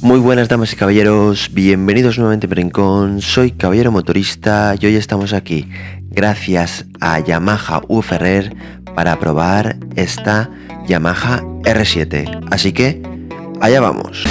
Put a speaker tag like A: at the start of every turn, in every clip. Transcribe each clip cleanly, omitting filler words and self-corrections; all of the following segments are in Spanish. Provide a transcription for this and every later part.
A: Muy buenas damas y caballeros, bienvenidos nuevamente a mi rincón, soy Caballero Motorista y hoy estamos aquí gracias a Yamaha Ferrer para probar esta Yamaha R7, así que allá vamos.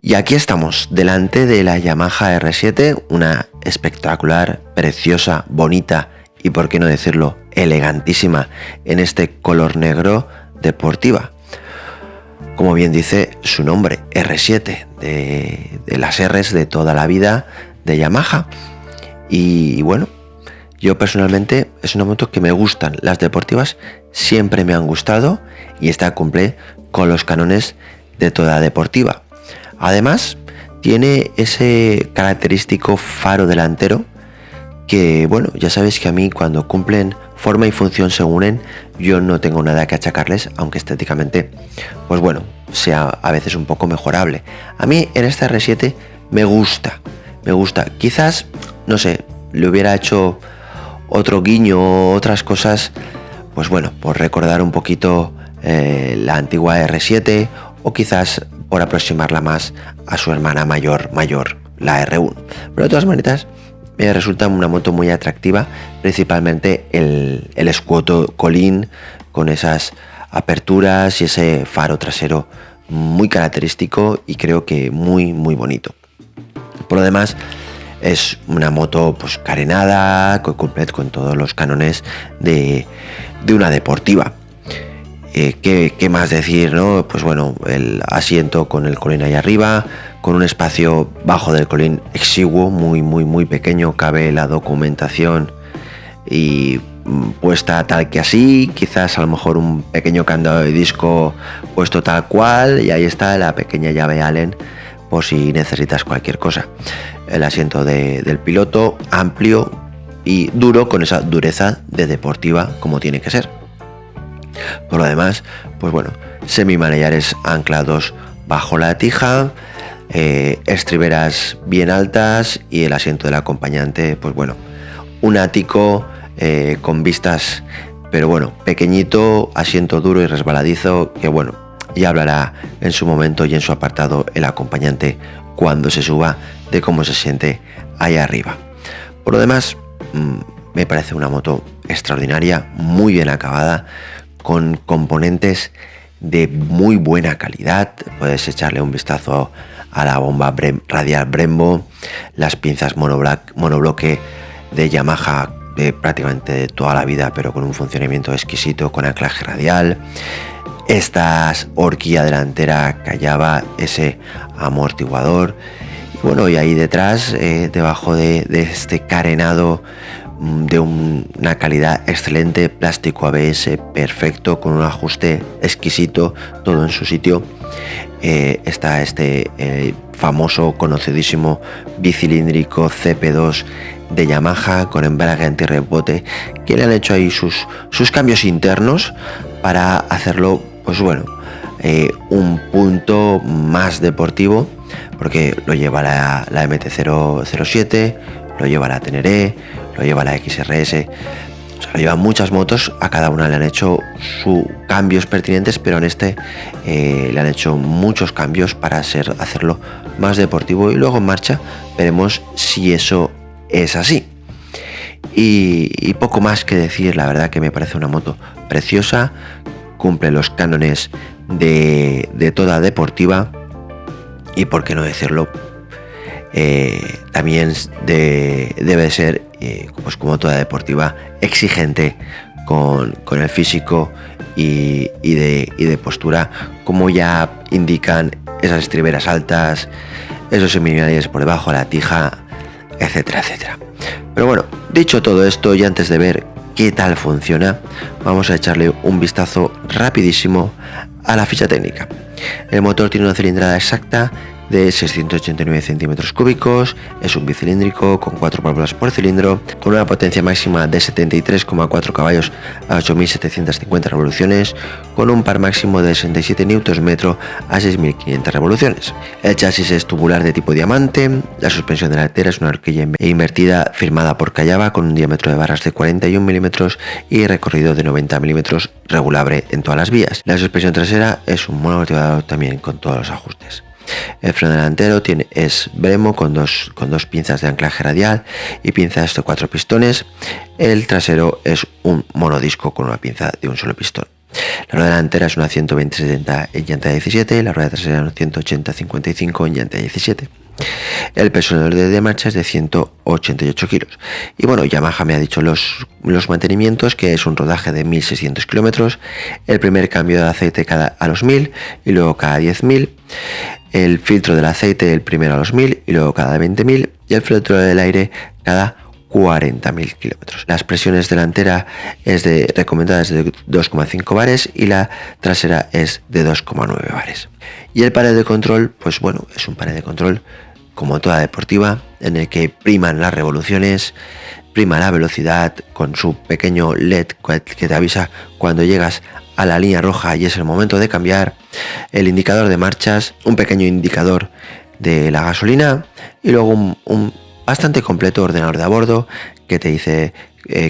A: Y aquí estamos, delante de la Yamaha R7, una espectacular, preciosa, bonita y, por qué no decirlo, elegantísima en este color negro deportiva. Como bien dice su nombre, R7, de las Rs de toda la vida de Yamaha. Y bueno, yo personalmente es una moto que me gustan, las deportivas siempre me han gustado y esta cumple con los cánones de toda deportiva. Además, tiene ese característico faro delantero que, bueno, ya sabéis que a mí cuando cumplen forma y función se unen, yo no tengo nada que achacarles, aunque estéticamente, pues bueno, sea a veces un poco mejorable. A mí en esta R7 me gusta. Quizás, no sé, le hubiera hecho otro guiño o otras cosas, pues bueno, por recordar un poquito la antigua R7 o quizás por aproximarla más a su hermana mayor, la R1. Pero de todas maneras, me resulta una moto muy atractiva, principalmente el escuoto colín con esas aperturas y ese faro trasero muy característico y creo que muy bonito. Por lo demás, es una moto pues carenada, que cumple con todos los cánones de una deportiva. ¿Qué más decir, no? Pues bueno, el asiento con el colín ahí arriba, con un espacio bajo del colín exiguo, muy pequeño, cabe la documentación y puesta tal que así, quizás a lo mejor un pequeño candado de disco puesto tal cual y ahí está la pequeña llave Allen por si necesitas cualquier cosa. El asiento del piloto amplio y duro, con esa dureza de deportiva como tiene que ser. Por lo demás, pues bueno, semimanillares anclados bajo la tija, estriberas bien altas y el asiento del acompañante, pues bueno, un ático con vistas, pero bueno, pequeñito, asiento duro y resbaladizo, que bueno, ya hablará en su momento y en su apartado el acompañante cuando se suba de cómo se siente ahí arriba. Por lo demás, me parece una moto extraordinaria, muy bien acabada, con componentes de muy buena calidad. Puedes echarle un vistazo a la bomba radial Brembo, las pinzas monobloque de Yamaha de prácticamente de toda la vida, pero con un funcionamiento exquisito, con anclaje radial, esta horquilla delantera callaba, ese amortiguador, y bueno, y ahí detrás, debajo de este carenado de una calidad excelente, plástico ABS perfecto, con un ajuste exquisito, todo en su sitio, está este famoso, conocidísimo bicilíndrico CP2 de Yamaha con embrague antirrebote, que le han hecho ahí sus cambios internos para hacerlo, pues bueno, un punto más deportivo, porque lo lleva la MT-007, lo lleva la Teneré, lo lleva la XRS, o sea, lo llevan muchas motos, a cada una le han hecho sus cambios pertinentes, pero en este le han hecho muchos cambios para hacerlo más deportivo y luego en marcha veremos si eso es así. Y poco más que decir, la verdad que me parece una moto preciosa, cumple los cánones de toda deportiva y, por qué no decirlo, también debe ser, pues como toda deportiva, exigente con el físico y de postura, como ya indican esas estriberas altas, esos semimanillares por debajo de la tija, etcétera. Pero bueno, dicho todo esto, y antes de ver qué tal funciona, vamos a echarle un vistazo rapidísimo a la ficha técnica. El motor tiene una cilindrada exacta de 689 centímetros cúbicos, es un bicilíndrico con 4 válvulas por cilindro, con una potencia máxima de 73,4 caballos a 8.750 revoluciones, con un par máximo de 67 Nm a 6.500 revoluciones. El chasis es tubular de tipo diamante, la suspensión delantera es una horquilla invertida firmada por Callava con un diámetro de barras de 41 mm y recorrido de 90 mm regulable en todas las vías. La suspensión trasera es un monoamortiguador también con todos los ajustes. El freno delantero es Brembo con dos pinzas de anclaje radial y pinzas de 4 pistones. El trasero es un monodisco con una pinza de un solo pistón. La rueda delantera es una 120-70 en llanta 17 y la rueda trasera una 180-55 en llanta 17. El peso de marcha es de 188 kilos. Y bueno, Yamaha me ha dicho los mantenimientos, que es un rodaje de 1.600 kilómetros, el primer cambio de aceite a los 1.000 y luego cada 10.000, el filtro del aceite el primero a los 1.000 y luego cada 20.000 y el filtro del aire cada 40.000 kilómetros. Las presiones delantera recomendadas de 2,5 bares y la trasera es de 2,9 bares. Y el panel de control, pues bueno, es un panel de control como toda deportiva, en el que priman las revoluciones, prima la velocidad con su pequeño LED que te avisa cuando llegas a la línea roja y es el momento de cambiar, el indicador de marchas, un pequeño indicador de la gasolina y luego un bastante completo ordenador de a bordo que te dice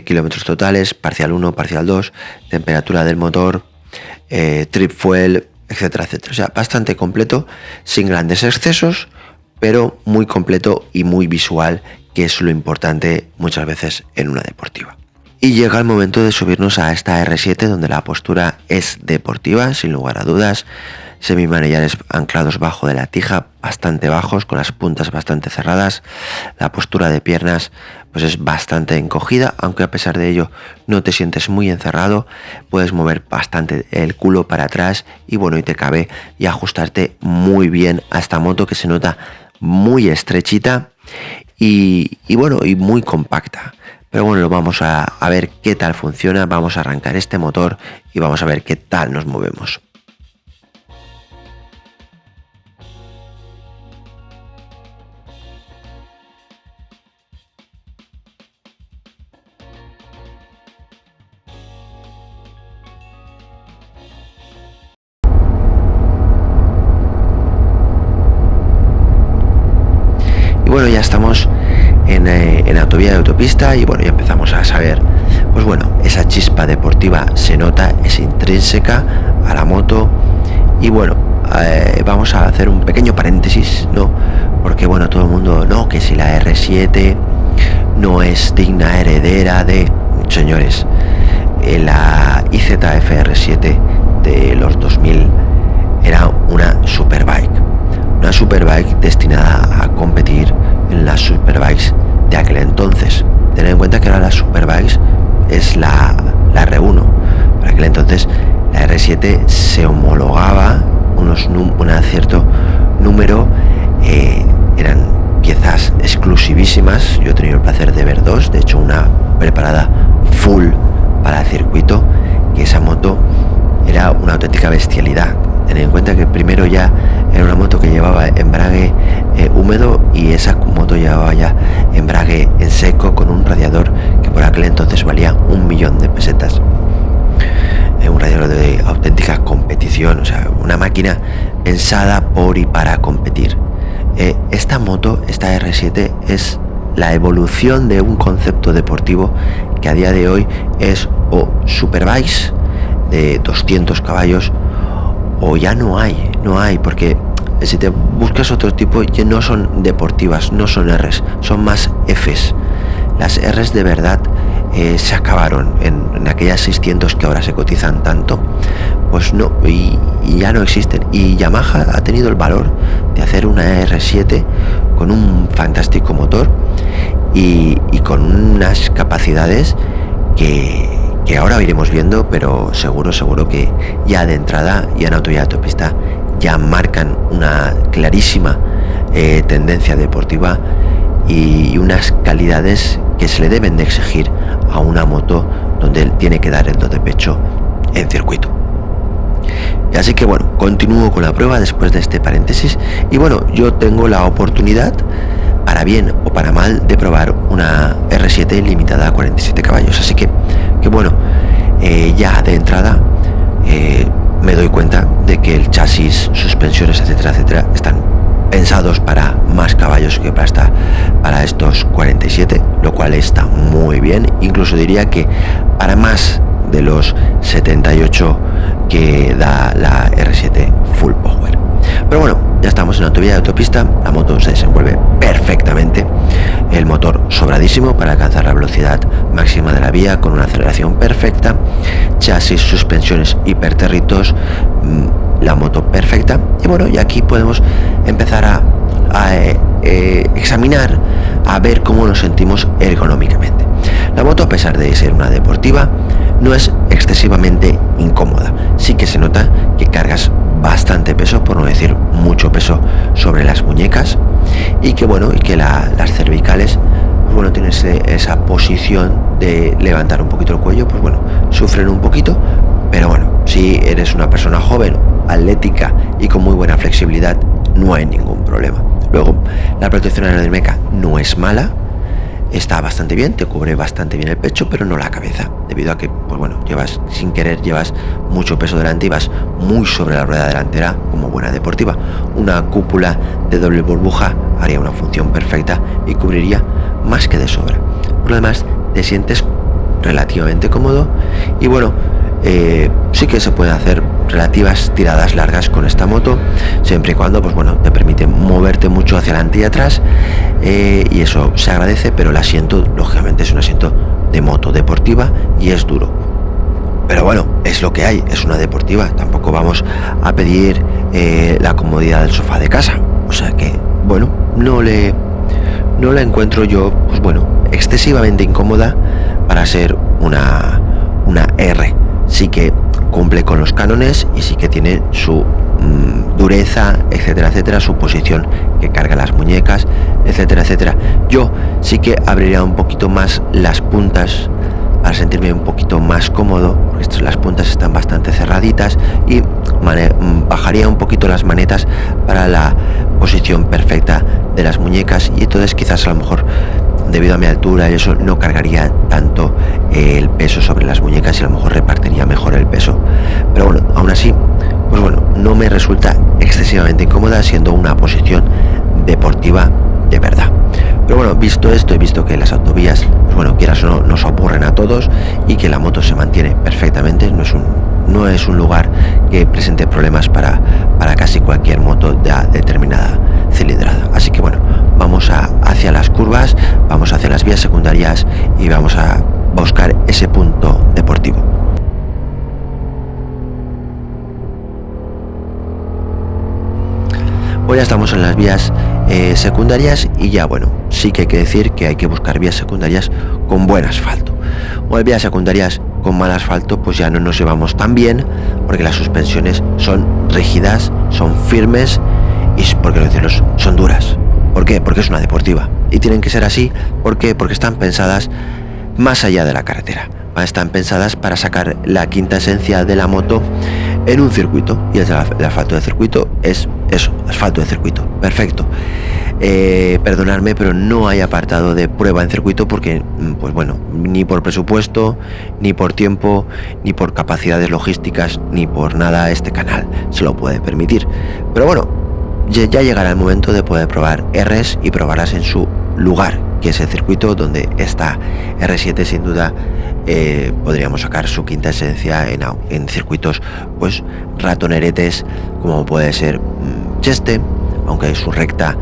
A: kilómetros totales, parcial 1, parcial 2, temperatura del motor, trip fuel, etcétera, etcétera. O sea, bastante completo, sin grandes excesos, pero muy completo y muy visual, que es lo importante muchas veces en una deportiva. Y llega el momento de subirnos a esta R7, donde la postura es deportiva, sin lugar a dudas. Semimanillares anclados bajo de la tija, bastante bajos, con las puntas bastante cerradas. La postura de piernas pues es bastante encogida, aunque a pesar de ello no te sientes muy encerrado. Puedes mover bastante el culo para atrás y bueno, y te cabe y ajustarte muy bien a esta moto, que se nota muy estrechita y bueno, y muy compacta. Pero bueno, vamos a ver qué tal funciona. Vamos a arrancar este motor y vamos a ver qué tal nos movemos. Y bueno, ya estamos en autovía de autopista y bueno, ya empezamos a saber, pues bueno, esa chispa deportiva se nota, es intrínseca a la moto. Y bueno, vamos a hacer un pequeño paréntesis, ¿no? Porque bueno, todo el mundo, no, que si la R7 no es digna heredera de... Señores, la IZF R7 de los 2000 era una superbike destinada a competir en las superbikes de aquel entonces. Tened en cuenta que ahora las superbikes es la R1. Para aquel entonces la R7 se homologaba un cierto número, eran piezas exclusivísimas. Yo he tenido el placer de ver dos, de hecho una preparada full para el circuito, que esa moto era una auténtica bestialidad. Tened en cuenta que primero ya era una moto que llevaba embrague húmedo y esa moto llevaba ya embrague en seco con un radiador que por aquel entonces valía 1.000.000 de pesetas. Un radiador de auténtica competición, o sea, una máquina pensada por y para competir. Esta moto, esta R7, es la evolución de un concepto deportivo que a día de hoy es o superbikes de 200 caballos o ya no hay, porque si te buscas otro tipo ya no son deportivas, no son Rs, son más Fs. Las Rs de verdad se acabaron en aquellas 600 que ahora se cotizan tanto, pues no, y ya no existen. Y Yamaha ha tenido el valor de hacer una R7 con un fantástico motor y con unas capacidades que ahora iremos viendo, pero seguro que ya de entrada y en autovía de autopista ya marcan una clarísima tendencia deportiva y unas calidades que se le deben de exigir a una moto donde él tiene que dar el do de pecho en circuito. Y así que bueno, continúo con la prueba después de este paréntesis. Y bueno, yo tengo la oportunidad, para bien o para mal, de probar una R7 limitada a 47 caballos. Así que bueno, ya de entrada me doy cuenta de que el chasis, suspensiones, etcétera, etcétera, están pensados para más caballos que para estos 47, lo cual está muy bien. Incluso diría que para más de los 78 que da la R7 Full Power. Pero bueno, ya estamos en autovía y autopista, la moto se desenvuelve perfectamente, el motor sobradísimo para alcanzar la velocidad máxima de la vía con una aceleración perfecta, chasis, suspensiones hiperterritos, la moto perfecta. Y bueno, y aquí podemos empezar a examinar, a ver cómo nos sentimos ergonómicamente. La moto, a pesar de ser una deportiva, no es excesivamente incómoda. Sí que se nota que cargas bastante peso, por no decir mucho peso, sobre las muñecas, y que bueno, y que las cervicales, pues bueno, tienes esa posición de levantar un poquito el cuello, pues bueno, sufren un poquito, pero bueno, si eres una persona joven, atlética y con muy buena flexibilidad, no hay ningún problema. Luego, la protección aerodinámica no es mala, está bastante bien, te cubre bastante bien el pecho, pero no la cabeza, debido a que, pues bueno, sin querer llevas mucho peso delante y vas muy sobre la rueda delantera como buena deportiva. Una cúpula de doble burbuja haría una función perfecta y cubriría más que de sobra. Por lo demás, te sientes relativamente cómodo y bueno, sí que se pueden hacer relativas tiradas largas con esta moto, siempre y cuando, pues bueno, te permite moverte mucho hacia adelante y atrás, y eso se agradece, pero el asiento, lógicamente, es un asiento de moto deportiva y es duro. Pero bueno, es lo que hay, es una deportiva, tampoco vamos a pedir la comodidad del sofá de casa. O sea que, bueno, no la encuentro yo, pues bueno, excesivamente incómoda para ser una R. Sí que cumple con los cánones y sí que tiene su dureza, etcétera, etcétera, su posición que carga las muñecas, etcétera, etcétera. Yo sí que abriría un poquito más las puntas para sentirme un poquito más cómodo, porque las puntas están bastante cerraditas, y bajaría un poquito las manetas para la posición perfecta de las muñecas, y entonces quizás a lo mejor, debido a mi altura y eso, no cargaría tanto el peso sobre las muñecas y a lo mejor repartiría mejor el peso. Pero bueno, aún así, pues bueno, no me resulta excesivamente incómoda, siendo una posición deportiva de verdad. Pero bueno, visto esto, he visto que las autovías, pues bueno, quieras o no, nos ocurren a todos, y que la moto se mantiene perfectamente, no es un lugar que presente problemas para casi cualquier moto de determinada cilindrada. Así que bueno, vamos hacia las curvas, vamos hacia las vías secundarias y vamos a buscar ese punto deportivo. Pues ya estamos en las vías secundarias, y ya bueno, sí que hay que decir que hay que buscar vías secundarias con buen asfalto. O vías secundarias con mal asfalto, pues ya no nos llevamos tan bien, porque las suspensiones son rígidas, son firmes y, por qué no decirlo, son duras. ¿Por qué? Porque es una deportiva y tienen que ser así. ¿Por qué? Porque están pensadas más allá de la carretera. Están pensadas para sacar la quinta esencia de la moto en un circuito, y el asfalto de circuito es eso, asfalto de circuito, perfecto. Perdonadme, pero no hay apartado de prueba en circuito porque, pues bueno, ni por presupuesto, ni por tiempo, ni por capacidades logísticas, ni por nada este canal se lo puede permitir. Pero bueno, ya llegará el momento de poder probar Rs y probarlas en su lugar, que es el circuito donde esta R7 sin duda podríamos sacar su quinta esencia en circuitos pues ratoneretes, como puede ser Cheste, aunque su recta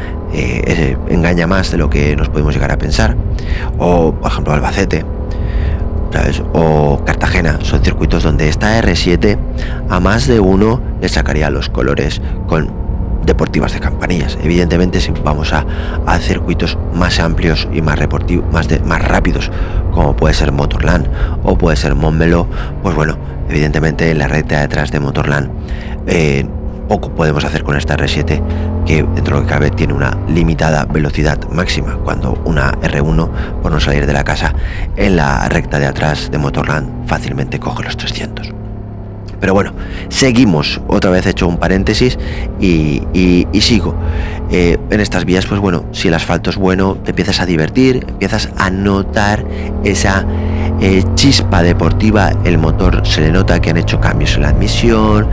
A: engaña más de lo que nos podemos llegar a pensar, o por ejemplo Albacete, ¿sabes? O Cartagena. Son circuitos donde esta R7 a más de uno le sacaría los colores con deportivas de campanillas. Evidentemente, si vamos a circuitos más amplios y más rápidos, como puede ser Motorland o puede ser Montmeló, pues bueno, evidentemente en la recta de atrás de Motorland poco podemos hacer con esta R7, que dentro de lo que cabe tiene una limitada velocidad máxima, cuando una R1, por no salir de la casa, en la recta de atrás de Motorland fácilmente coge los 300. Pero bueno, seguimos, otra vez he hecho un paréntesis y sigo. En estas vías, pues bueno, si el asfalto es bueno, te empiezas a divertir, empiezas a notar esa chispa deportiva. El motor se le nota que han hecho cambios en la admisión,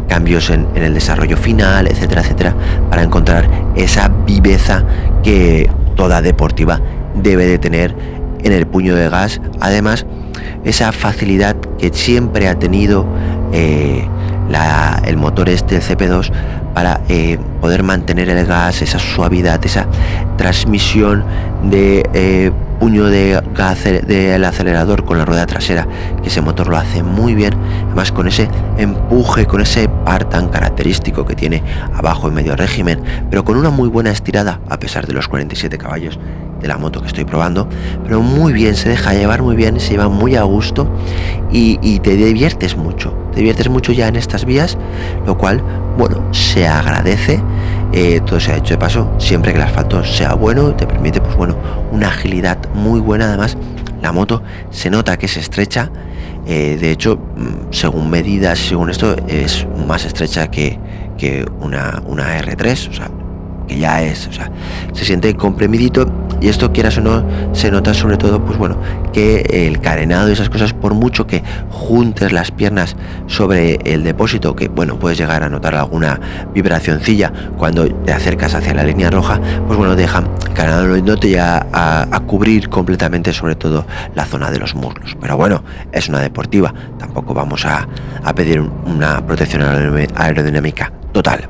A: cambios en el desarrollo final, etcétera, etcétera, para encontrar esa viveza que toda deportiva debe de tener en el puño de gas. Además, esa facilidad que siempre ha tenido el motor el CP2 para poder mantener el gas, esa suavidad, esa transmisión de puño de gas del acelerador con la rueda trasera, que ese motor lo hace muy bien, además con ese empuje, con ese par tan característico que tiene abajo en medio régimen, pero con una muy buena estirada, a pesar de los 47 caballos de la moto que estoy probando, pero muy bien, se deja llevar muy bien, se lleva muy a gusto y te diviertes mucho ya en estas vías, lo cual, bueno, se agradece. Todo se ha hecho de paso, siempre que el asfalto sea bueno, te permite, pues bueno, una agilidad muy buena. Además, la moto se nota que es estrecha, de hecho, según medidas, según esto, es más estrecha que una R3, o sea, que ya es, o sea, se siente comprimidito, y esto, quieras o no, se nota sobre todo, pues bueno, que el carenado y esas cosas, por mucho que juntes las piernas sobre el depósito, que bueno, puedes llegar a notar alguna vibracioncilla cuando te acercas hacia la línea roja, pues bueno, dejan el carenado, no te llega a cubrir completamente, sobre todo la zona de los muslos, pero bueno, es una deportiva, tampoco vamos a pedir una protección aerodinámica total.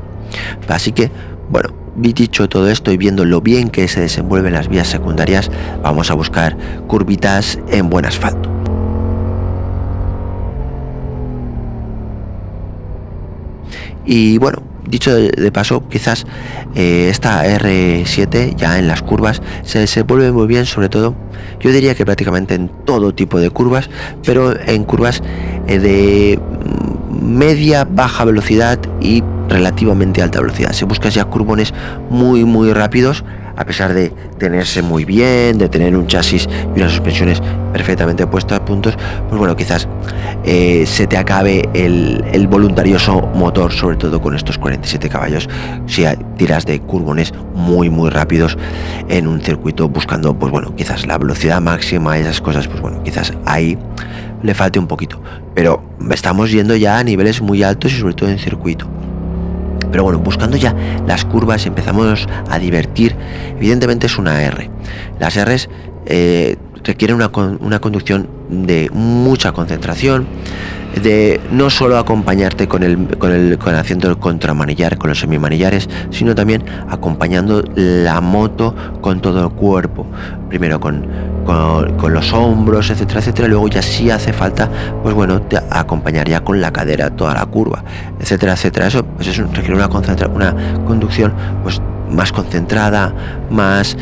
A: Así que, bueno, dicho todo esto y viendo lo bien que se desenvuelven las vías secundarias, vamos a buscar curvitas en buen asfalto. Y bueno, dicho de paso, quizás esta R7 ya en las curvas se desenvuelve muy bien, sobre todo, yo diría que prácticamente en todo tipo de curvas, pero en curvas de media, baja velocidad y relativamente alta velocidad. Si buscas ya curvones muy rápidos, a pesar de tenerse muy bien, de tener un chasis y unas suspensiones perfectamente puestas a puntos, pues bueno, quizás se te acabe el voluntarioso motor, sobre todo con estos 47 caballos, si tiras de curvones muy rápidos en un circuito buscando, pues bueno, quizás la velocidad máxima y esas cosas, pues bueno, quizás ahí le falte un poquito, pero estamos yendo ya a niveles muy altos y sobre todo en circuito. Pero bueno, buscando ya las curvas empezamos a divertir. Evidentemente es una R. Las Rs requieren una conducción de mucha concentración, de no solo acompañarte con haciendo el contramanillar, con los semimanillares, sino también acompañando la moto con todo el cuerpo. Primero con los hombros, etcétera, etcétera. Luego ya sí hace falta, pues bueno, te acompañaría con la cadera toda la curva, etcétera, etcétera. Eso pues requiere una conducción pues más concentrada, más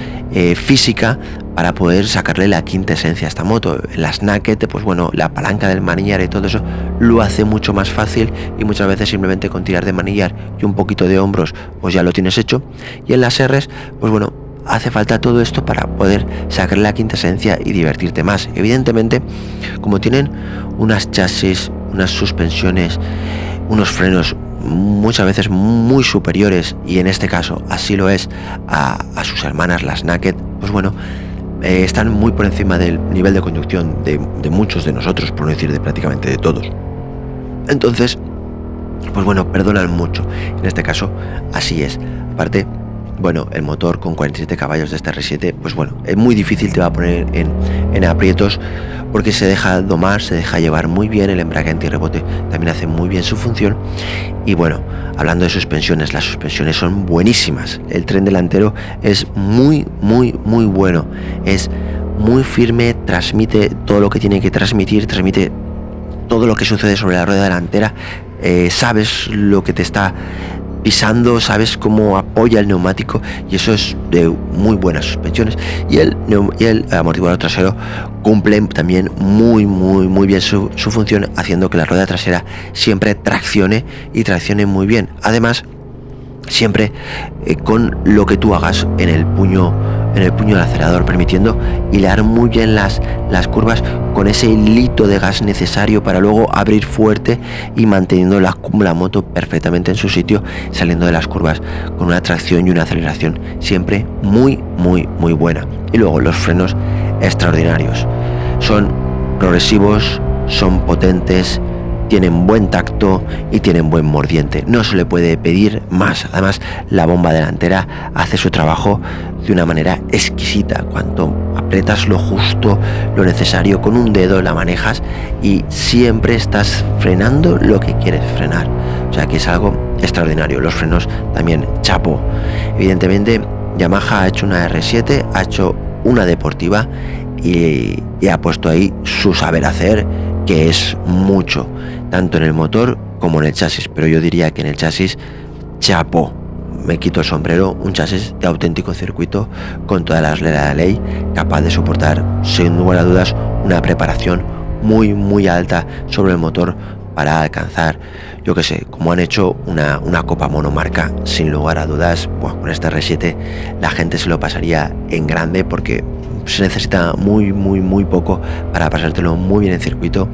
A: física, para poder sacarle la quinta esencia a esta moto. En las naked, pues bueno, la palanca del manillar y todo eso lo hace mucho más fácil, y muchas veces simplemente con tirar de manillar y un poquito de hombros pues ya lo tienes hecho. Y en las Rs, pues bueno, hace falta todo esto para poder sacarle la quinta esencia y divertirte más. Evidentemente, como tienen unas chasis, unas suspensiones, unos frenos muchas veces muy superiores, y en este caso así lo es a sus hermanas las naked, pues bueno, están muy por encima del nivel de conducción de muchos de nosotros, por no decir de prácticamente de todos. Entonces, pues bueno, perdonan mucho. En este caso así es. Aparte, bueno, el motor con 47 caballos de esta R7, pues bueno, es muy difícil, te va a poner en aprietos, porque se deja domar, se deja llevar muy bien. El embrague antirrebote también hace muy bien su función. Y bueno, hablando de suspensiones, las suspensiones son buenísimas. El tren delantero es muy bueno, es muy firme, transmite todo lo que tiene que transmitir, transmite todo lo que sucede sobre la rueda delantera. Sabes lo que te está pisando, sabes cómo apoya el neumático, y eso es de muy buenas suspensiones. Y el amortiguador trasero cumple también muy bien su función, haciendo que la rueda trasera siempre traccione muy bien. Además, siempre con lo que tú hagas en el puño en el puño del acelerador, permitiendo hilar muy bien las curvas con ese hilito de gas necesario para luego abrir fuerte y manteniendo la moto perfectamente en su sitio, saliendo de las curvas con una tracción y una aceleración siempre muy buena. Y luego los frenos extraordinarios, son progresivos, son potentes, tienen buen tacto y tienen buen mordiente, no se le puede pedir más. Además, la bomba delantera hace su trabajo de una manera exquisita. Cuanto aprietas lo justo, lo necesario, con un dedo la manejas y siempre estás frenando lo que quieres frenar, o sea que es algo extraordinario. Los frenos también, chapo. Evidentemente Yamaha ha hecho una R7, ha hecho una deportiva y ha puesto ahí su saber hacer, que es mucho, tanto en el motor como en el chasis, pero yo diría que en el chasis, chapó, me quito el sombrero, un chasis de auténtico circuito con todas las reglas de la ley, capaz de soportar sin lugar a dudas una preparación muy alta sobre el motor para alcanzar, yo que sé, como han hecho una copa monomarca. Sin lugar a dudas, pues con esta R7 la gente se lo pasaría en grande, porque se necesita muy poco para pasártelo muy bien en circuito,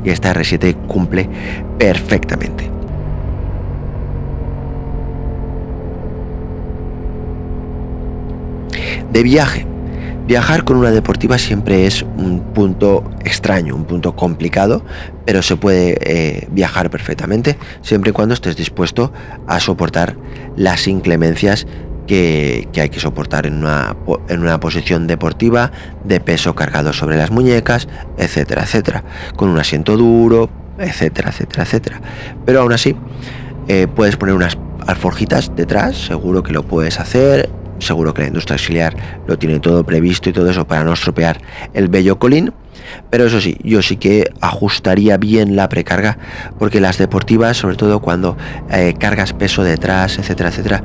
A: y esta R7 cumple perfectamente. De viajar con una deportiva siempre es un punto extraño, un punto complicado, pero se puede viajar perfectamente siempre y cuando estés dispuesto a soportar las inclemencias que hay que soportar en una posición deportiva, de peso cargado sobre las muñecas, etcétera, con un asiento duro, etcétera. Pero aún así, puedes poner unas alforjitas detrás, seguro que lo puedes hacer, seguro que la industria auxiliar lo tiene todo previsto y todo eso para no estropear el bello colín. Pero eso sí, yo sí que ajustaría bien la precarga, porque las deportivas, sobre todo cuando cargas peso detrás, etcétera,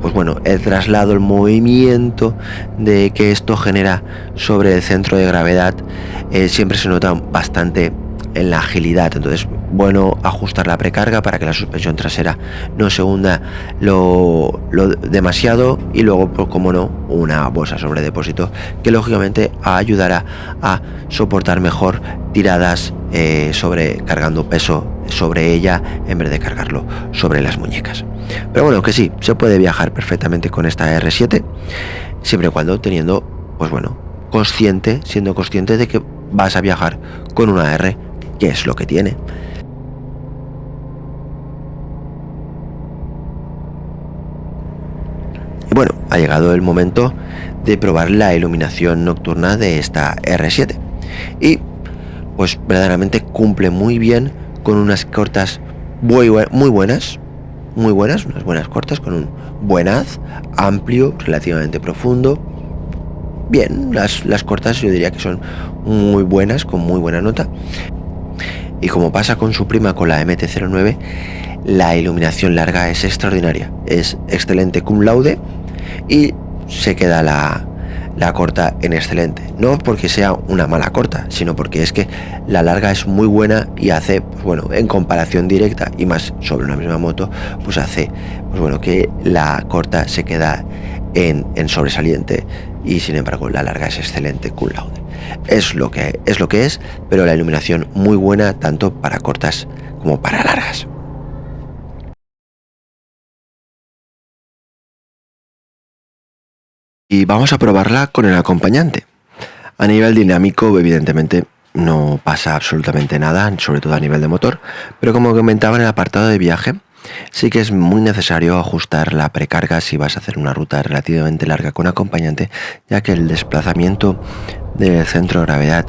A: pues bueno, el traslado, el movimiento de que esto genera sobre el centro de gravedad siempre se nota bastante en la agilidad. Entonces, bueno, ajustar la precarga para que la suspensión trasera no se hunda lo demasiado, y luego, pues, como no, una bolsa sobre depósito que lógicamente ayudará a soportar mejor tiradas cargando peso sobre ella en vez de cargarlo sobre las muñecas. Pero bueno, que sí, se puede viajar perfectamente con esta R7, siempre y cuando teniendo, pues bueno, siendo consciente de que vas a viajar con una R, que es lo que tiene. Y bueno, ha llegado el momento de probar la iluminación nocturna de esta R7, y pues verdaderamente cumple muy bien con unas cortas muy buenas, unas buenas cortas con un buen haz amplio, relativamente profundo. Bien, las cortas yo diría que son muy buenas, con muy buena nota. Y como pasa con su prima, con la MT-09, la iluminación larga es extraordinaria, es excelente cum laude, y se queda la corta en excelente, no porque sea una mala corta, sino porque es que la larga es muy buena y hace, pues bueno, en comparación directa y más sobre una misma moto, pues hace, pues bueno, que la corta se queda en sobresaliente, y sin embargo la larga es excelente cum laude. Es lo que es, pero la iluminación muy buena tanto para cortas como para largas. Y vamos a probarla con el acompañante. A nivel dinámico, evidentemente, no pasa absolutamente nada, sobre todo a nivel de motor, pero como comentaba en el apartado de viaje, sí que es muy necesario ajustar la precarga si vas a hacer una ruta relativamente larga con acompañante, ya que el desplazamiento del centro de gravedad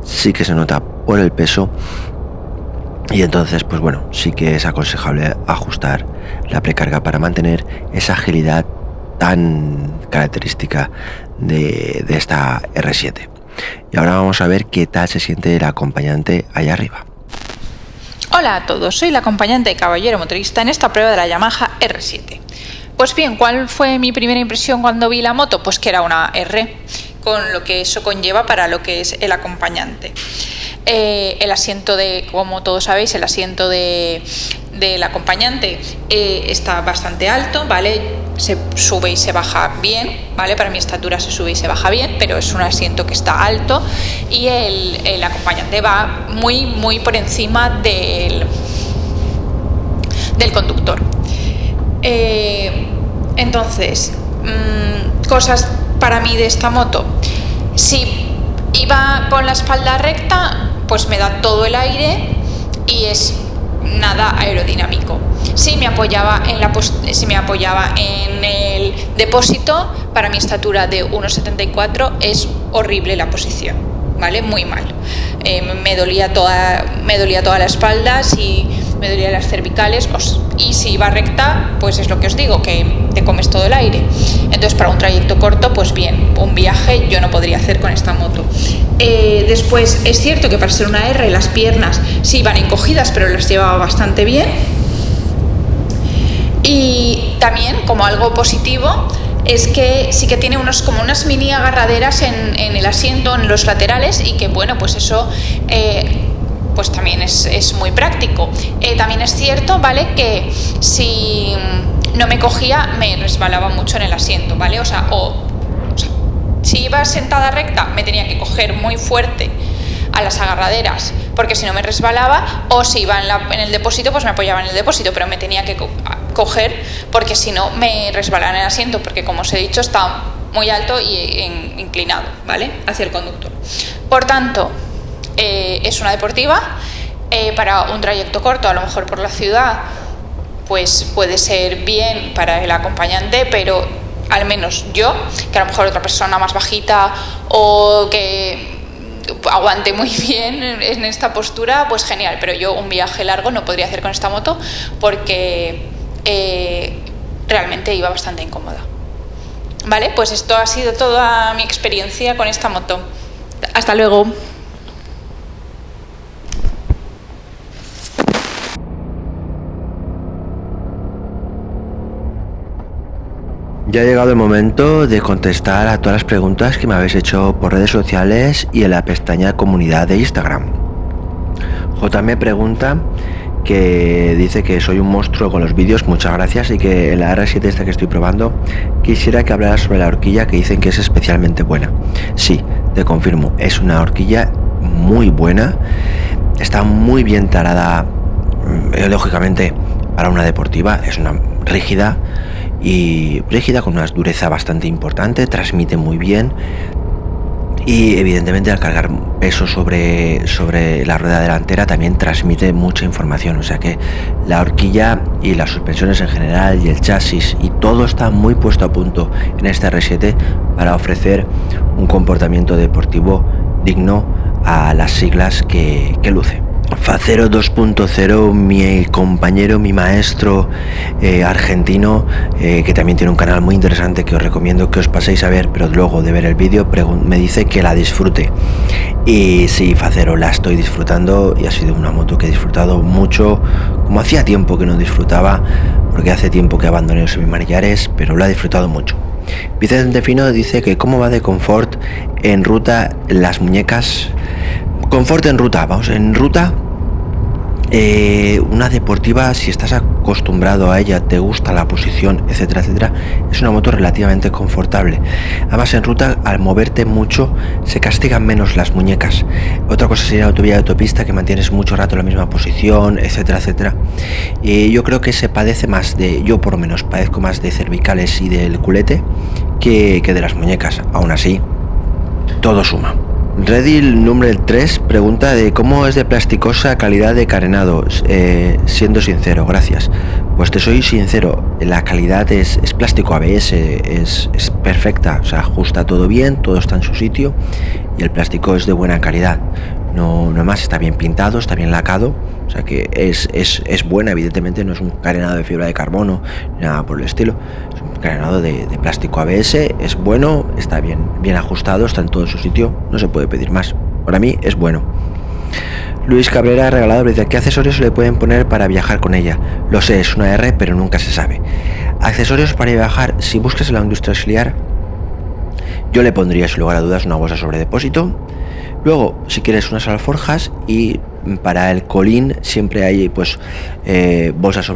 A: sí que se nota por el peso, y entonces, pues bueno, sí que es aconsejable ajustar la precarga para mantener esa agilidad tan característica de esta R7. Y ahora vamos a ver qué tal se siente el acompañante allá arriba.
B: Hola a todos, soy la acompañante de Caballero Motorista en esta prueba de la Yamaha R7. Pues bien, ¿cuál fue mi primera impresión cuando vi la moto? Pues que era una R, con lo que eso conlleva para lo que es el acompañante. El asiento como todos sabéis, el asiento de del acompañante está bastante alto, ¿vale? Se sube y se baja bien, ¿vale? Para mi estatura se sube y se baja bien, pero es un asiento que está alto y el acompañante va muy por encima del conductor. Entonces, cosas para mí de esta moto: si iba con la espalda recta, pues me da todo el aire y es nada aerodinámico. Si me apoyaba en el depósito, para mi estatura de 1,74 es horrible la posición, ¿vale? Muy mal. Me dolía toda la espalda, me dolían las cervicales, y si iba recta, pues es lo que os digo, que te comes todo el aire. Entonces, para un trayecto corto, pues bien, un viaje yo no podría hacer con esta moto. Después, es cierto que para ser una R, las piernas sí iban encogidas, pero las llevaba bastante bien. Y también, como algo positivo, es que sí que tiene como unas mini agarraderas en el asiento, en los laterales, y que bueno, pues eso pues también es muy práctico. También es cierto, ¿vale?, que si no me cogía, me resbalaba mucho en el asiento, ¿vale? O sea, si iba sentada recta, me tenía que coger muy fuerte a las agarraderas, porque si no me resbalaba, o si iba en el depósito, pues me apoyaba en el depósito, pero me tenía que coger, porque si no me resbalaba en el asiento, porque como os he dicho, está muy alto y inclinado, ¿vale?, hacia el conductor. Por tanto, es una deportiva. Para un trayecto corto, a lo mejor por la ciudad, pues puede ser bien para el acompañante, pero al menos yo, que a lo mejor otra persona más bajita o que aguante muy bien en esta postura, pues genial, pero yo un viaje largo no podría hacer con esta moto porque realmente iba bastante incómoda. Vale, pues esto ha sido toda mi experiencia con esta moto. Hasta luego.
A: Ya ha llegado el momento de contestar a todas las preguntas que me habéis hecho por redes sociales y en la pestaña comunidad de Instagram. J me pregunta, que dice que soy un monstruo con los vídeos, muchas gracias, y que en la R7 esta que estoy probando quisiera que hablara sobre la horquilla, que dicen que es especialmente buena. Sí, te confirmo, es una horquilla muy buena, está muy bien tarada, lógicamente para una deportiva, es una rígida con una dureza bastante importante, transmite muy bien y evidentemente al cargar peso sobre la rueda delantera también transmite mucha información, o sea que la horquilla y las suspensiones en general y el chasis y todo está muy puesto a punto en esta R7 para ofrecer un comportamiento deportivo digno a las siglas que luce. Facero 2.0, mi compañero, mi maestro argentino, que también tiene un canal muy interesante que os recomiendo que os paséis a ver, pero luego de ver el vídeo me dice que la disfrute. Y sí, Facero, la estoy disfrutando y ha sido una moto que he disfrutado mucho, como hacía tiempo que no disfrutaba, porque hace tiempo que abandoné los semimanillares, pero lo he disfrutado mucho. Vicente Fino dice que cómo va de confort en ruta las muñecas. Confort en ruta, en ruta, una deportiva, si estás acostumbrado a ella, te gusta la posición, etcétera, etcétera, es una moto relativamente confortable. Además, en ruta, al moverte mucho, se castigan menos las muñecas. Otra cosa sería la autovía de autopista, que mantienes mucho rato en la misma posición, etcétera, etcétera. Yo creo que se padece más yo por lo menos padezco más de cervicales y del culete que de las muñecas. Aún así, todo suma. Redil número 3 pregunta de cómo es de plasticosa calidad de carenado, siendo sincero, gracias. Pues te soy sincero, la calidad es plástico ABS, es perfecta, o sea, ajusta todo bien, todo está en su sitio y el plástico es de buena calidad. No más, está bien pintado, está bien lacado, o sea que es buena, evidentemente no es un carenado de fibra de carbono ni nada por el estilo, es un carenado de plástico ABS, es bueno, está bien ajustado, está en todo su sitio, no se puede pedir más, para mí es bueno. Luis Cabrera ha regalado, dice, ¿qué accesorios se le pueden poner para viajar con ella? Lo sé, es una R, pero nunca se sabe. Accesorios para viajar, si buscas en la industria auxiliar, yo le pondría sin lugar a dudas una bolsa sobre depósito. Luego, si quieres, unas alforjas y para el colín siempre hay pues bolsas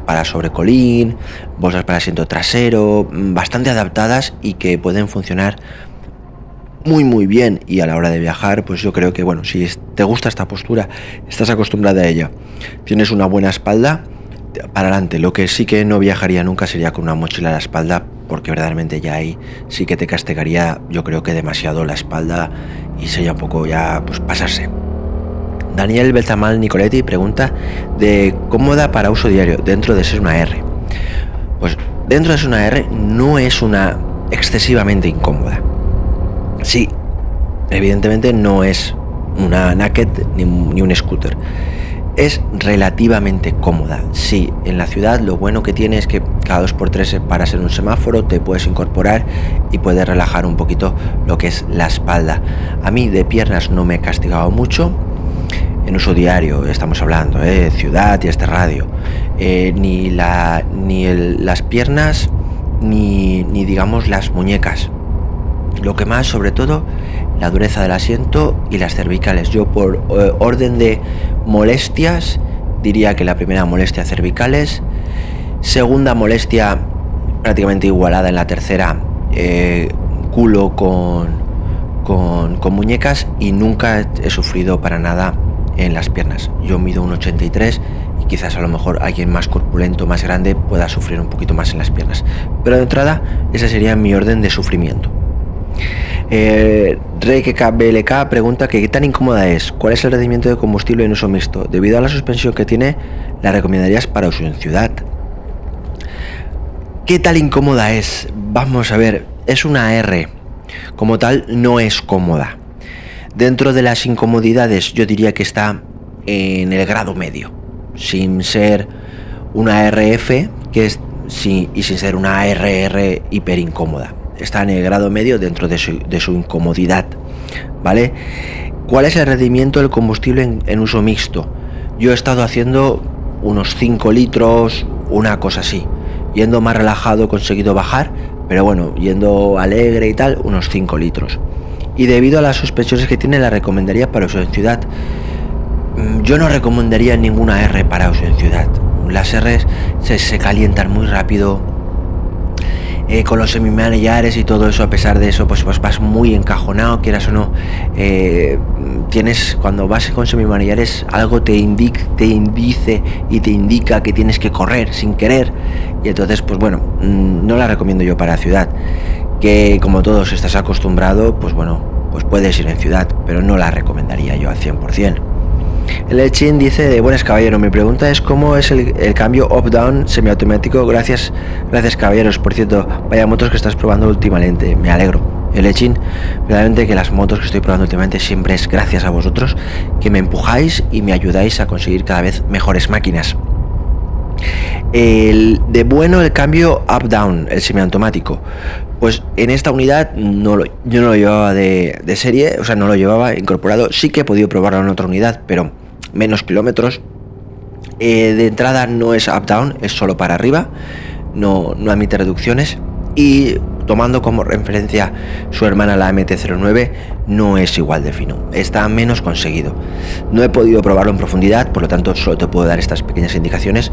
A: para sobrecolín, bolsas para asiento trasero, bastante adaptadas y que pueden funcionar muy bien. Y a la hora de viajar, pues yo creo que bueno, si te gusta esta postura, estás acostumbrada a ella, tienes una buena espalda, para adelante. Lo que sí que no viajaría nunca sería con una mochila a la espalda, porque verdaderamente ya ahí sí que te castigaría, yo creo que demasiado la espalda y sería un poco ya pues pasarse. Daniel Beltamal Nicoletti pregunta de cómoda para uso diario dentro de ser una R. Pues dentro de ser una R no es una excesivamente incómoda. Sí, evidentemente no es una naked ni un scooter. Es relativamente cómoda. Sí, en la ciudad lo bueno que tiene es que cada 2x3 paras en un semáforo, te puedes incorporar y puedes relajar un poquito lo que es la espalda. A mí de piernas no me he castigado mucho. En uso diario estamos hablando, ciudad y este radio. Ni las piernas ni digamos las muñecas. Lo que más, sobre todo, la dureza del asiento y las cervicales. Yo por orden de molestias diría que la primera molestia cervicales, segunda molestia prácticamente igualada en la tercera, culo con muñecas, y nunca he sufrido para nada en las piernas. Yo mido 1,83 y quizás a lo mejor alguien más corpulento, más grande, pueda sufrir un poquito más en las piernas, pero de entrada ese sería mi orden de sufrimiento. ReyKBLK pregunta que qué tan incómoda es, cuál es el rendimiento de combustible en uso mixto. Debido a la suspensión que tiene, ¿la recomendarías para uso en ciudad? ¿Qué tal incómoda es? Vamos a ver, es una R, como tal no es cómoda. Dentro de las incomodidades yo diría que está en el grado medio, sin ser una RF que es, y sin ser una RR hiper incómoda. Está en el grado medio dentro de su incomodidad, ¿vale? ¿Cuál es el rendimiento del combustible en uso mixto? Yo he estado haciendo unos 5 litros, una cosa así. Yendo más relajado he conseguido bajar, pero bueno, yendo alegre y tal, unos 5 litros. Y debido a las suspensiones que tiene, la recomendaría para uso en ciudad. Yo no recomendaría ninguna R para uso en ciudad. Las R's se calientan muy rápido. Con los semimanellares y todo eso, a pesar de eso, pues vas muy encajonado, quieras o no. Tienes, cuando vas con semimanellares, algo te indice y te indica que tienes que correr sin querer, y entonces pues bueno, no la recomiendo yo para ciudad. Que como todos estás acostumbrado, pues bueno, pues puedes ir en ciudad, pero no la recomendaría yo al 100%. El Echin dice de buenas caballeros, mi pregunta es cómo es el cambio up-down semiautomático. Gracias caballeros, por cierto, vaya motos que estás probando últimamente, me alegro. El Echin, realmente que las motos que estoy probando últimamente siempre es gracias a vosotros, que me empujáis y me ayudáis a conseguir cada vez mejores máquinas. El cambio up-down, el semiautomático, pues en esta unidad yo no lo llevaba de serie, o sea, no lo llevaba incorporado. Sí que he podido probarlo en otra unidad, pero menos kilómetros. De entrada no es up-down, es solo para arriba, no admite reducciones. Y tomando como referencia su hermana, la MT-09, no es igual de fino, está menos conseguido. No he podido probarlo en profundidad, por lo tanto solo te puedo dar estas pequeñas indicaciones,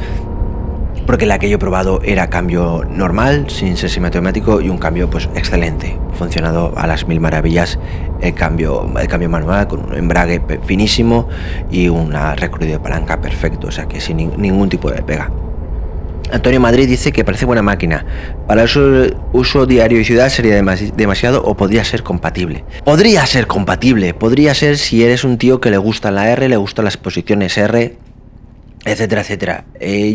A: porque la que yo he probado era cambio normal, sin ser semiautomático, y un cambio pues excelente, funcionado a las mil maravillas. El cambio manual con un embrague finísimo y un recorrido de palanca perfecto, o sea que sin ningún tipo de pega. Antonio Madrid dice que parece buena máquina. Para uso diario y ciudad sería demasiado, o podría ser compatible. Podría ser si eres un tío que le gusta la R, le gustan las posiciones R, etcétera, etcétera.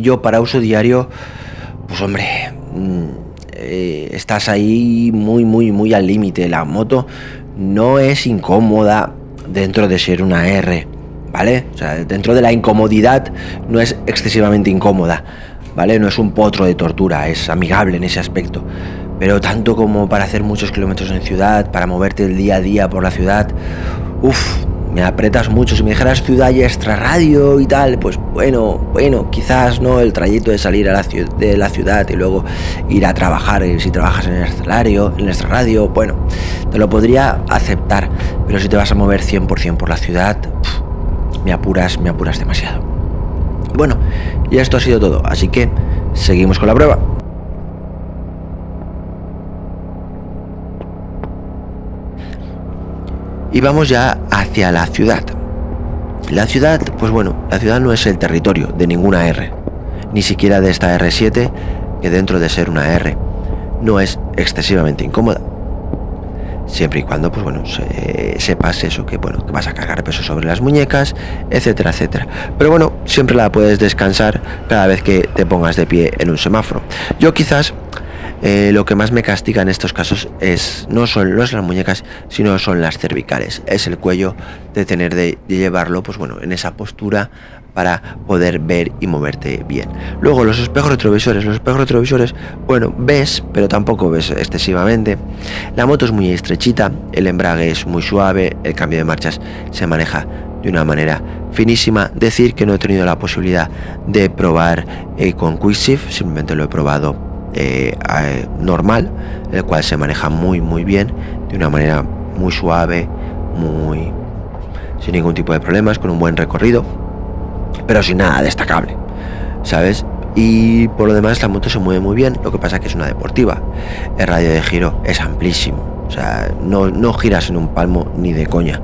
A: Yo para uso diario, pues hombre, estás ahí muy al límite. La moto no es incómoda dentro de ser una R, ¿vale? O sea, dentro de la incomodidad no es excesivamente incómoda, ¿vale? No es un potro de tortura, es amigable en ese aspecto. Pero tanto como para hacer muchos kilómetros en ciudad, para moverte el día a día por la ciudad, me apretas mucho. Si me dijeras ciudad y extrarradio y tal, pues bueno, quizás no, el trayecto de salir de la ciudad y luego ir a trabajar, si trabajas en el extrarradio, bueno, te lo podría aceptar. Pero si te vas a mover 100% por la ciudad, me apuras demasiado. Bueno, y esto ha sido todo, así que seguimos con la prueba. Y vamos ya hacia la ciudad. La ciudad, pues bueno, la ciudad no es el territorio de ninguna R, ni siquiera de esta R7, que dentro de ser una R no es excesivamente incómoda, siempre y cuando, pues bueno, sepas eso, que bueno, que vas a cargar peso sobre las muñecas, etcétera, etcétera. Pero bueno, siempre la puedes descansar cada vez que te pongas de pie en un semáforo. Yo quizás lo que más me castiga en estos casos no son las muñecas, sino son las cervicales. Es el cuello de tener de llevarlo, pues bueno, en esa postura para poder ver y moverte bien. Luego los espejos retrovisores, bueno, ves, pero tampoco ves excesivamente. La moto es muy estrechita, el embrague es muy suave, el cambio de marchas se maneja de una manera finísima. Decir que no he tenido la posibilidad de probar con Quick Shift, simplemente lo he probado normal, el cual se maneja muy bien, de una manera muy suave, sin ningún tipo de problemas, con un buen recorrido, pero sin nada destacable, ¿sabes? Y por lo demás la moto se mueve muy bien, lo que pasa que es una deportiva. El radio de giro es amplísimo, o sea, no giras en un palmo ni de coña.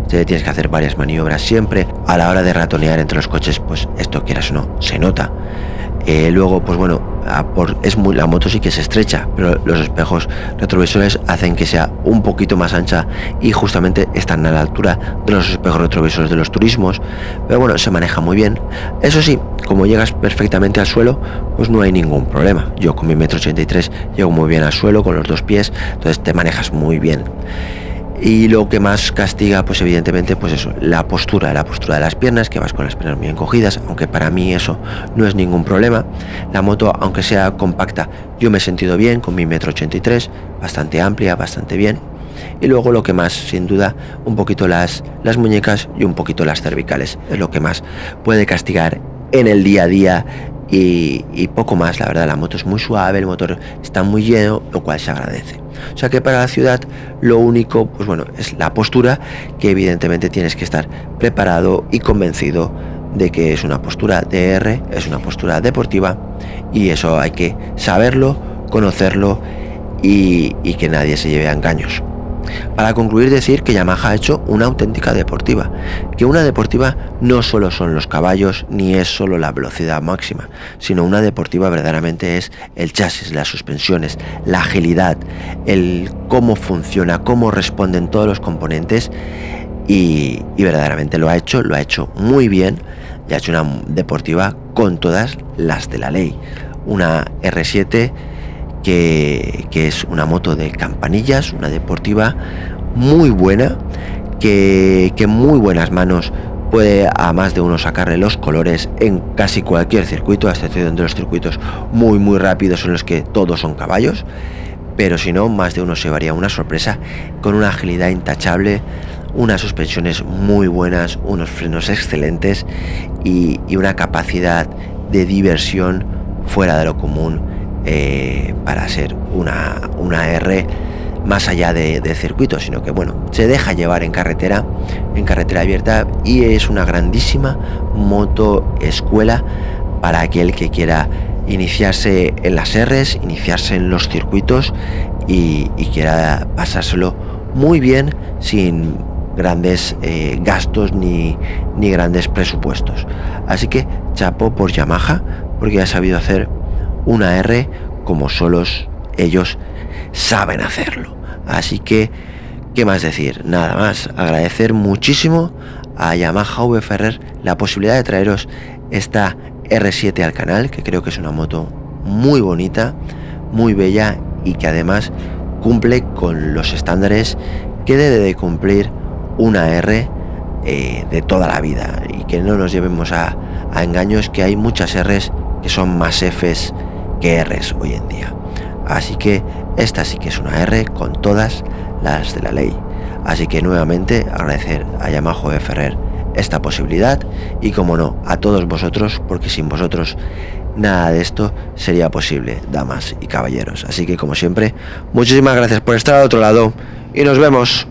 A: Tienes que hacer varias maniobras siempre. A la hora de ratonear entre los coches, pues esto, quieras o no, se nota. Luego, pues bueno, la moto sí que es estrecha, pero los espejos retrovisores hacen que sea un poquito más ancha y justamente están a la altura de los espejos retrovisores de los turismos. Pero bueno, se maneja muy bien. Eso sí, como llegas perfectamente al suelo, pues no hay ningún problema. Yo con mi 1,83 m llego muy bien al suelo con los dos pies, entonces te manejas muy bien. Y lo que más castiga, pues evidentemente, pues eso, la postura de las piernas, que vas con las piernas muy encogidas, aunque para mí eso no es ningún problema. La moto, aunque sea compacta, yo me he sentido bien con mi 1,83 m, bastante amplia, bastante bien. Y luego lo que más, sin duda, un poquito las muñecas y un poquito las cervicales, es lo que más puede castigar en el día a día. Y poco más, la verdad. La moto es muy suave, el motor está muy lleno, lo cual se agradece. O sea que para la ciudad lo único, pues bueno, es la postura, que evidentemente tienes que estar preparado y convencido de que es una postura de R, es una postura deportiva, y eso hay que saberlo, conocerlo y que nadie se lleve a engaños. Para concluir, decir que Yamaha ha hecho una auténtica deportiva, que una deportiva no solo son los caballos ni es solo la velocidad máxima, sino una deportiva verdaderamente es el chasis, las suspensiones, la agilidad, el cómo funciona, cómo responden todos los componentes, y verdaderamente lo ha hecho muy bien, y ha hecho una deportiva con todas las de la ley. Una R7 que es una moto de campanillas, una deportiva muy buena, que en muy buenas manos puede a más de uno sacarle los colores en casi cualquier circuito, a excepción de los circuitos muy rápidos en los que todos son caballos. Pero si no, más de uno se llevaría una sorpresa, con una agilidad intachable, unas suspensiones muy buenas, unos frenos excelentes y una capacidad de diversión fuera de lo común, para ser una R más allá de circuitos, sino que bueno, se deja llevar en carretera abierta, y es una grandísima moto escuela para aquel que quiera iniciarse en las Rs, iniciarse en los circuitos y quiera pasárselo muy bien sin grandes gastos ni grandes presupuestos. Así que chapo por Yamaha, porque ha sabido hacer una R como solos ellos saben hacerlo. Así que, ¿qué más decir? Nada más, agradecer muchísimo a Yamaha VFR la posibilidad de traeros esta R7 al canal, que creo que es una moto muy bonita, muy bella, y que además cumple con los estándares que debe de cumplir una R de toda la vida, y que no nos llevemos a engaños, que hay muchas Rs que son más Fs que Rs hoy en día. Así que esta sí que es una R con todas las de la ley. Así que nuevamente agradecer a Yamaha Ferrer esta posibilidad, y como no, a todos vosotros, porque sin vosotros nada de esto sería posible, damas y caballeros. Así que como siempre, muchísimas gracias por estar al otro lado, y nos vemos.